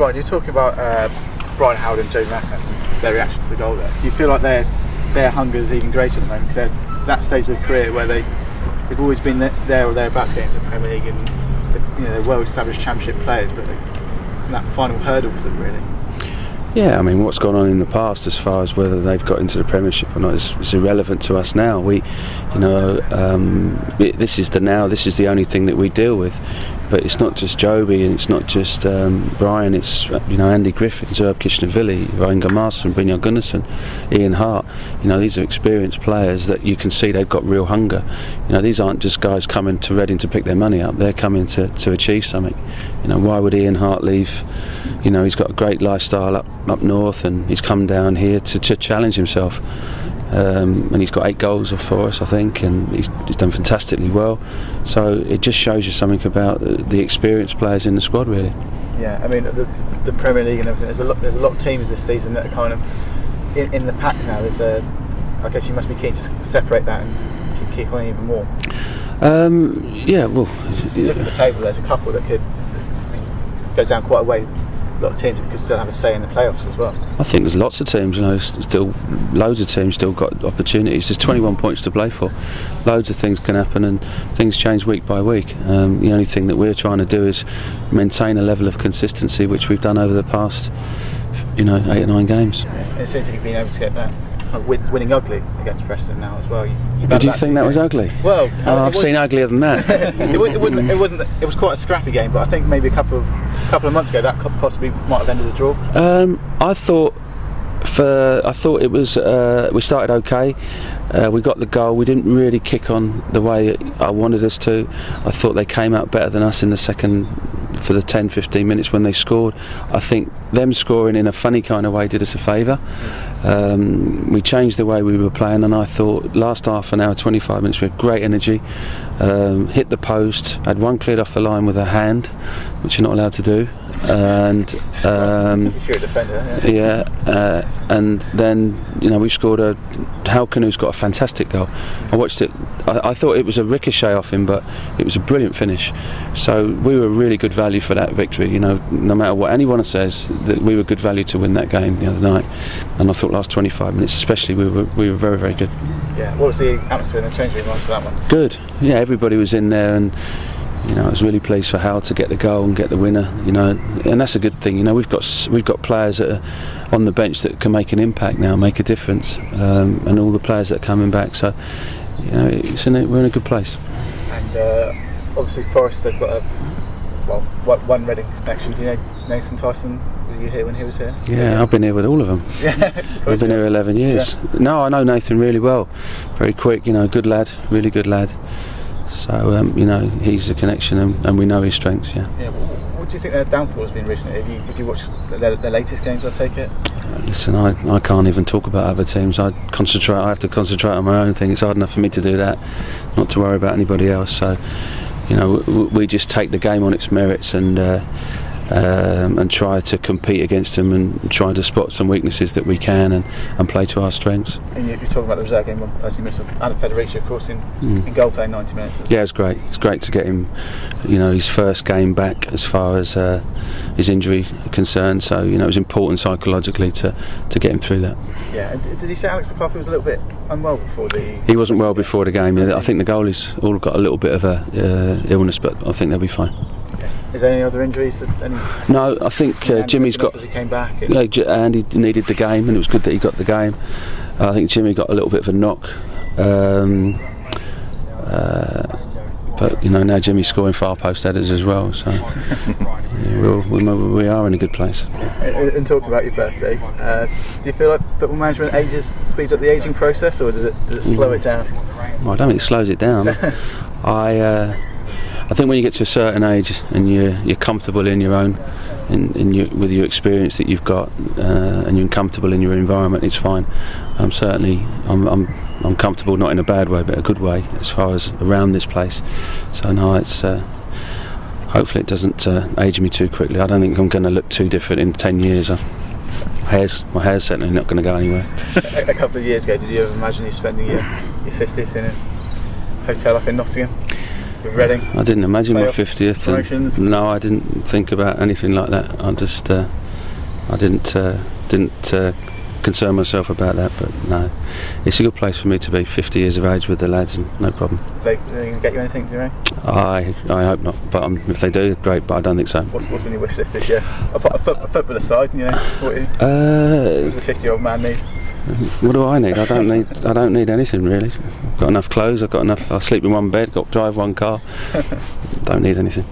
Brian, you're talking about Brian Howard and Joe Mack and their reactions to the goal there. Do you feel like their hunger is even greater at the moment? Because they're at that stage of their career where they've always been there or thereabouts getting to the Premier League, and they're well-established Championship players, but that final hurdle for them, really. Yeah, I mean, what's gone on in the past as far as whether they've got into the Premiership or not is irrelevant to us now. This is the now. This is the only thing that we deal with. But it's not just Joby, and it's not just Brian. It's Andy Griffin, Zerb Kishnavili, Ryan Gamarsson, Brynjar Gunnarsson, Ian Hart. These are experienced players that you can see they've got real hunger. These aren't just guys coming to Reading to pick their money up. They're coming to achieve something. Why would Ian Hart leave? He's got a great lifestyle up north, and he's come down here to challenge himself. And he's got 8 goals for us, I think, and he's done fantastically well. So it just shows you something about the experienced players in the squad, really. Yeah, I mean, the Premier League and everything. There's a lot of teams this season that are kind of in the pack now. I guess you must be keen to separate that and kick on even more. Yeah, well, so you look at the table. There's a couple that could go down quite a way. A lot of teams could still have a say in the playoffs as well. I think there's lots of teams, still loads of teams still got opportunities. There's 21 points to play for. Loads of things can happen, and things change week by week. The only thing that we're trying to do is maintain a level of consistency, which we've done over the past 8 or 9 games. Yeah, it seems like you've been able to get that winning ugly against Preston now as well. Did you think that was ugly? Well, I've seen uglier than that. It was quite a scrappy game, but I think maybe a couple of months ago that possibly might have ended the draw. I thought it was. We started okay. We got the goal. We didn't really kick on the way I wanted us to. I thought they came out better than us in the second, for the 10-15 minutes when they scored. I think them scoring in a funny kind of way did us a favour. We changed the way we were playing, and I thought last half an hour, 25 minutes, we had great energy. Hit the post, had one cleared off the line with a hand, which you're not allowed to do, and you're a defender. Yeah, and then we scored a. Halkanu's got a fantastic goal. I watched it. I thought it was a ricochet off him, but it was a brilliant finish. So we were really good value for that victory. No matter what anyone says, that we were good value to win that game the other night. And I thought last 25 minutes, especially, we were very, very good. Yeah. What was the atmosphere in the change room after that one? Good. Yeah, everybody was in there, and I was really pleased for Howard to get the goal and get the winner. And that's a good thing. We've got players that are on the bench that can make an impact now, make a difference, and all the players that are coming back. So, we're in a good place. And obviously, Forest, they've got one Reading connection. Do you know Nathan Tyson? Were you here when he was here? Yeah, I've been here with all of them. I've been here 11 years. Yeah. No, I know Nathan really well. Very quick, good lad, really good lad. So, he's a connection, and we know his strengths, yeah. What do you think their downfall has been recently? Have you watched their latest games, I take it? Listen, I can't even talk about other teams. I have to concentrate on my own thing. It's hard enough for me to do that, not to worry about anybody else. So, we just take the game on its merits and try to compete against them and try to spot some weaknesses that we can and play to our strengths. And you're talking about the reserve game, as you missed Adam Federici, of course, in goal playing 90 minutes. Yeah, it's great. It's great to get him, his first game back as far as his injury concerned. So, it was important psychologically to get him through that. Yeah, and did you say Alex McCarthy was a little bit unwell before the... He wasn't well before the game. Yeah, I think the goalies all got a little bit of a illness, but I think they'll be fine. Is there any other injuries? No, I think Jimmy's got. He came back. And he needed the game, and it was good that he got the game. I think Jimmy got a little bit of a knock, but now Jimmy's scoring far post headers as well. So we are in a good place. And talking about your birthday, do you feel like football management speeds up the ageing process, or does it slow it down? Well, I don't think it slows it down. I think when you get to a certain age and you're comfortable in your own, with your experience that you've got, and you're comfortable in your environment, it's fine. I'm comfortable, not in a bad way, but a good way, as far as around this place. So no, it's hopefully it doesn't age me too quickly. I don't think I'm going to look too different in 10 years. My hair's certainly not going to go anywhere. A couple of years ago, did you ever imagine you spending your 50th in a hotel up in Nottingham? with Reading. I didn't imagine my 50th. Promotions. No, I didn't think about anything like that. I didn't concern myself about that. But no, it's a good place for me to be. 50 years of age with the lads, and no problem. They can get you anything, do you know? I hope not. But if they do, great. But I don't think so. What's on your wish list this year? A football aside, you know. What does a 50-year-old man need? What do I need? I don't need anything really. I've got enough clothes. I sleep in one bed. Drive one car. Don't need anything.